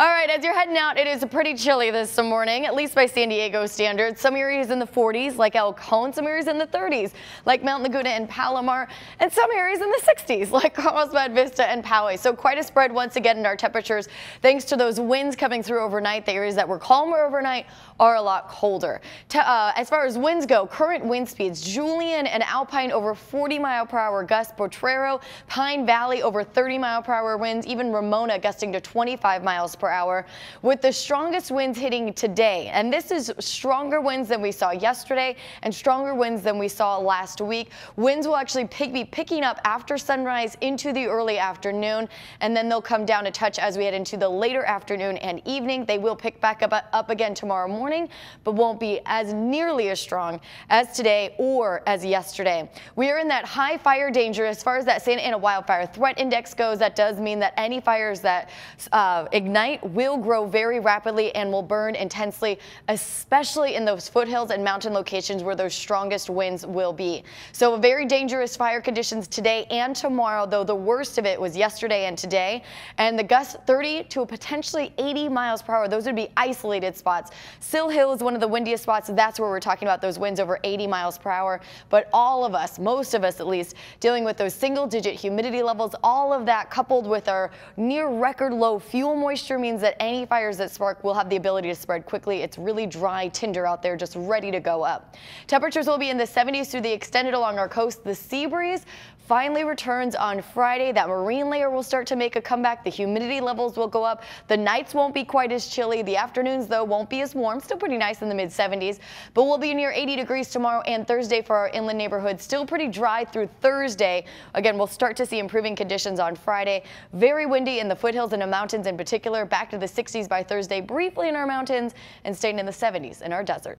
All right, as you're heading out, it is pretty chilly this morning, at least by San Diego standards. Some areas in the 40s, like El Cajon, some areas in the 30s, like Mount Laguna and Palomar, and some areas in the 60s, like Carlsbad Vista and Poway. So quite a spread once again in our temperatures, thanks to those winds coming through overnight. The areas that were calmer overnight are a lot colder. As far as winds go, current wind speeds, Julian and Alpine over 40-mile-per-hour gusts, Potrero, Pine Valley over 30-mile-per-hour winds, even Ramona gusting to 25 miles per hour, with the strongest winds hitting today. And this is stronger winds than we saw yesterday and stronger winds than we saw last week. Winds will actually be picking up after sunrise into the early afternoon, and then they'll come down a touch as we head into the later afternoon and evening. They will pick back up again tomorrow morning, but won't be as nearly as strong as today or as yesterday. We are in that high fire danger as far as that Santa Ana wildfire threat index goes. That does mean that any fires that ignite will grow very rapidly and will burn intensely, especially in those foothills and mountain locations where those strongest winds will be. So very dangerous fire conditions today and tomorrow, though the worst of it was yesterday and today. And the gusts 30 to potentially 80 miles per hour. Those would be isolated spots. Sill Hill is one of the windiest spots. That's where we're talking about those winds over 80 miles per hour. But all of us, most of us at least, dealing with those single-digit humidity levels, all of that coupled with our near record low fuel moisture means that any fires that spark will have the ability to spread quickly. It's really dry tinder out there, just ready to go up. Temperatures will be in the 70s through the extended along our coast. The sea breeze finally returns on Friday. That marine layer will start to make a comeback. The humidity levels will go up. The nights won't be quite as chilly. The afternoons, though, won't be as warm. Still pretty nice in the mid-70s, but we'll be near 80 degrees tomorrow and Thursday for our inland neighborhoods. Still pretty dry through Thursday. Again, we'll start to see improving conditions on Friday. Very windy in the foothills and the mountains in particular. Back to the 60s by Thursday, briefly in our mountains, and staying in the 70s in our desert.